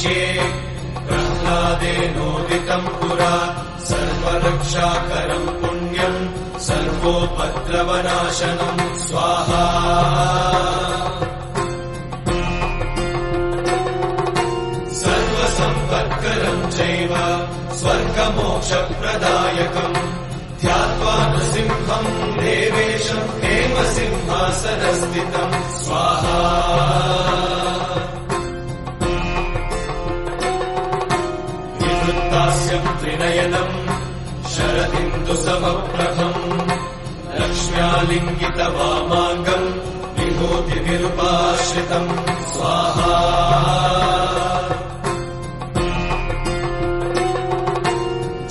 वक्ष्ये प्रह्लादेनोदितम् पुरा सर्वरक्षाकरम् पुण्यम् सर्वोपद्रवनाशनम् स्वाहा सर्वसम्पत्करम् चैव स्वर्गमोक्षप्रदायकम् ध्यात्वा नृसिंहम् देवेशम् हेमसिंहासनस्थितम् स्वाहा विवृत्तास्यम् त्रिनयनम् शरदिन्दुसमप्रभम् लक्ष्म्यालिङ्गितवामाङ्गम् विभूतिनिरुपाश्रितम् स्वाहा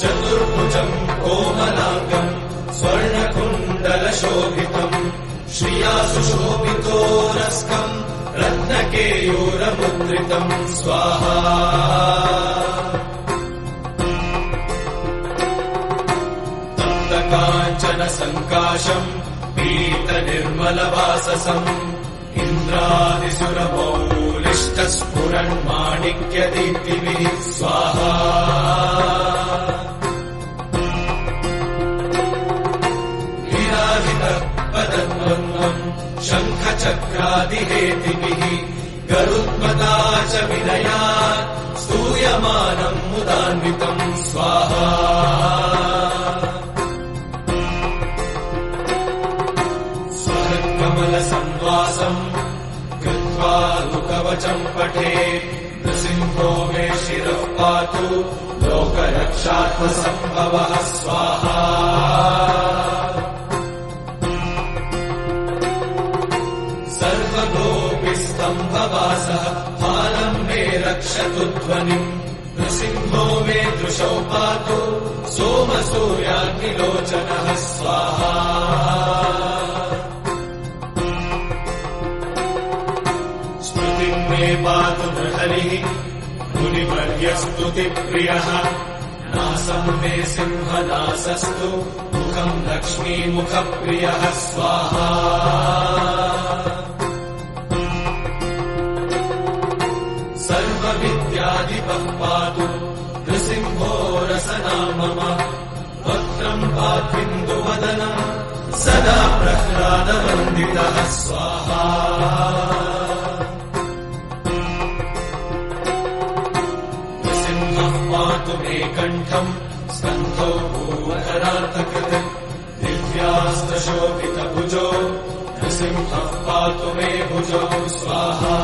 चतुर्भुजम् कोमलाङ्गम् स्वर्णकुण्डलशोभितम् श्रिया सुशोभितोरस्कम् रत्नकेयूरमुद्रितम् स्वाहा काञ्चनसङ्काशम् पीतनिर्मलवाससम् इन्द्रादिसुरमौलिष्टस्फुरन्माणिक्यदीप्तिभिः स्वाहा विराजितपदद्वन्द्वम् शङ्खचक्रादिहेतिभिः गरुत्मता च विनयात् स्तूयमानम् मुदान्वितम् स्वाहा कमलसंवासम् कृत्वा लुकवचम् पठे नृसिंहो मे शिरः पातु लोकरक्षात्मसम्भवः स्वाहा सर्वगोपिस्तम्भवासः फालम् मे रक्षतु ध्वनिम् नृसिंहो मे दृशौ पातु सोमसूर्याग्निलोचनः स्वाहा मे पातु नृहरिः मुनिवर्यस्तुतिप्रियः नासम् मे सिंहनासस्तु मुखम् लक्ष्मीमुखप्रियः स्वाहा सर्वविद्याधिपः पातु नृसिंहो रसना मम वक्त्रम् पात्विन्दुवदनम् सदा प्रह्लादवन्दितः स्वाहा पातु मे कण्ठम् स्कन्धौ भूवधरार्थकृत् दिव्यास्त्रशोभितभुजो नृसिंहः पातु मे भुजौ स्वाहा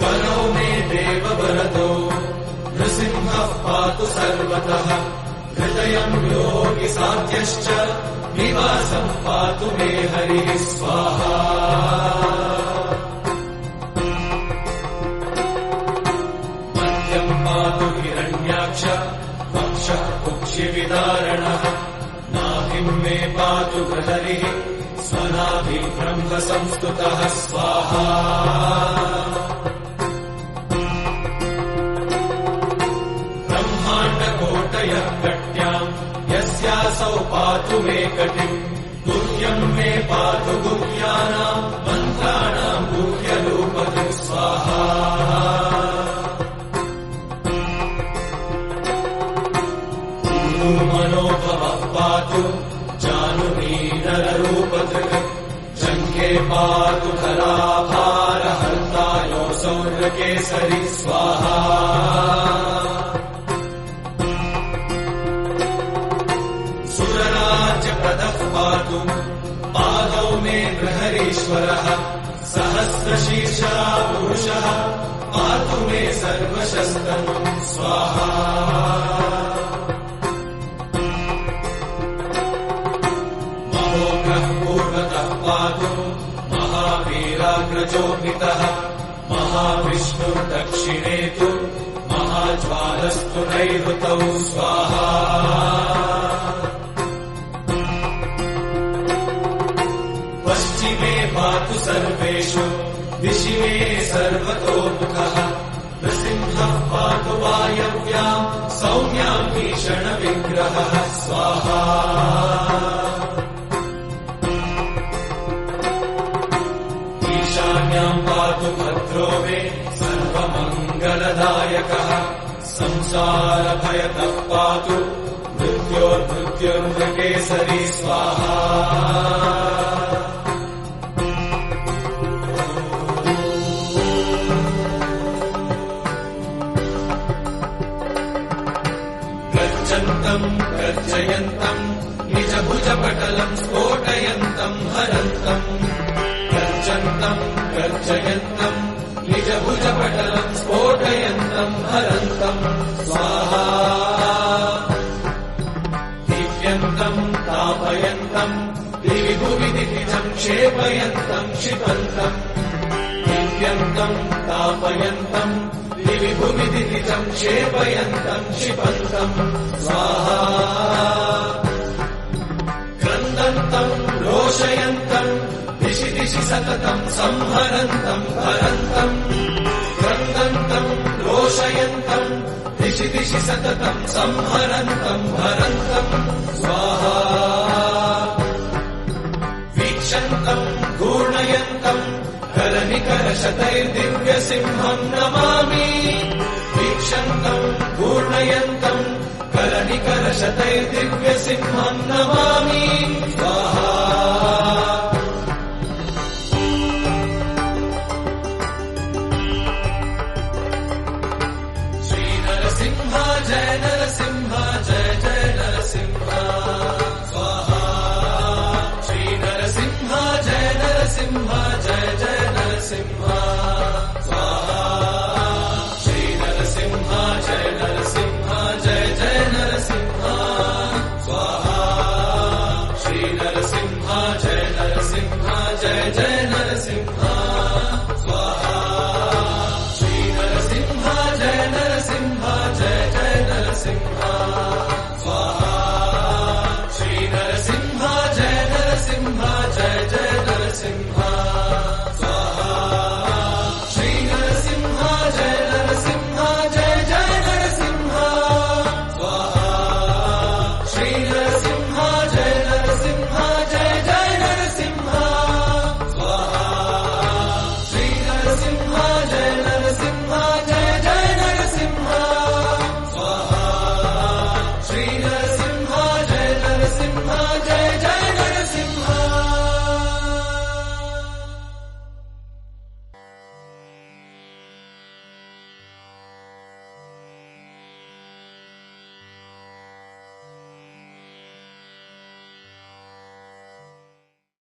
करौ मे देववरदौ नृसिंहः पातु सर्वतः हृदयम् योगिसाध्यश्च निवासम् पातु मे हरिः स्वाहा पातु हिरण्याक्ष वक्षः कुक्षिविदारणः नाभिम् मे पातु प्रहरिः स्वनाभिब्रह्मसंस्तुतः स्वाहा ब्रह्माण्डकोटयः कट्याम् यस्यासौ पातु मे कटिम् गुह्यम् मे पातु गुह्यानाम् मन्त्राणाम् गुह्यरूपतिः स्वाहा मनोभवः पातु जानुनीनररूपधृक् शङ्खे पातु धराभारहर्तायो सौर्यकेसरि स्वाहा सुरराज्यप्रदः पातु पादौ मे गृहरीश्वरः सहस्रशीर्षा पुरुषः पातु मे सर्वशस्तनम् स्वाहा पूर्वतः पातु महावीराग्रजोभितः महाविष्णुर्दक्षिणे तु महाज्वालस्तु नैऋतौ स्वाहा पश्चिमे पातु सर्वेषु दिशि मे सर्वतोमुखः नृसिंहः पातु वायव्याम् सौम्याम् भीषणविग्रहः स्वाहा संसारभयतः पातु मृत्योर्मृत्युर्मृगेसरी स्वाहा। गर्जन्तम् गर्जयन्तम् निजभुजपटलम् स्फोटयन्तम् हरन्तम्। गर्जन्तम् गर्जयन्तम् निजभुजपटलम् स्फोटयन्तम् हरन्तम् स्वाहा। दिव्यन्तम् तापयन्तम् दिविभुवि दिविजम् क्षेपयन्तम् क्षिपन्तम्। दिव्यन्तम् तापयन्तम् दिविभुवि दिविजम् क्षेपयन्तम् क्षिपन्तम् स्वाहा। क्रन्दन्तम् रोषयन्तम् दिशि दिशि सततम् संहरन्तम् हरन्तम्। क्रन्दन्तम् रोषयन्तम् दिशि दिशि सततम् संहरन्तम् हरन्तम् स्वाहा। वीक्षन्तम् घूर्णयन्तम् करनिकरशतैर्दिव्यसिंहम् नमामि। वीक्षन्तम् घूर्णयन्तम् करनिकरशतैर्दिव्यसिंहम् नमामि स्वाहा।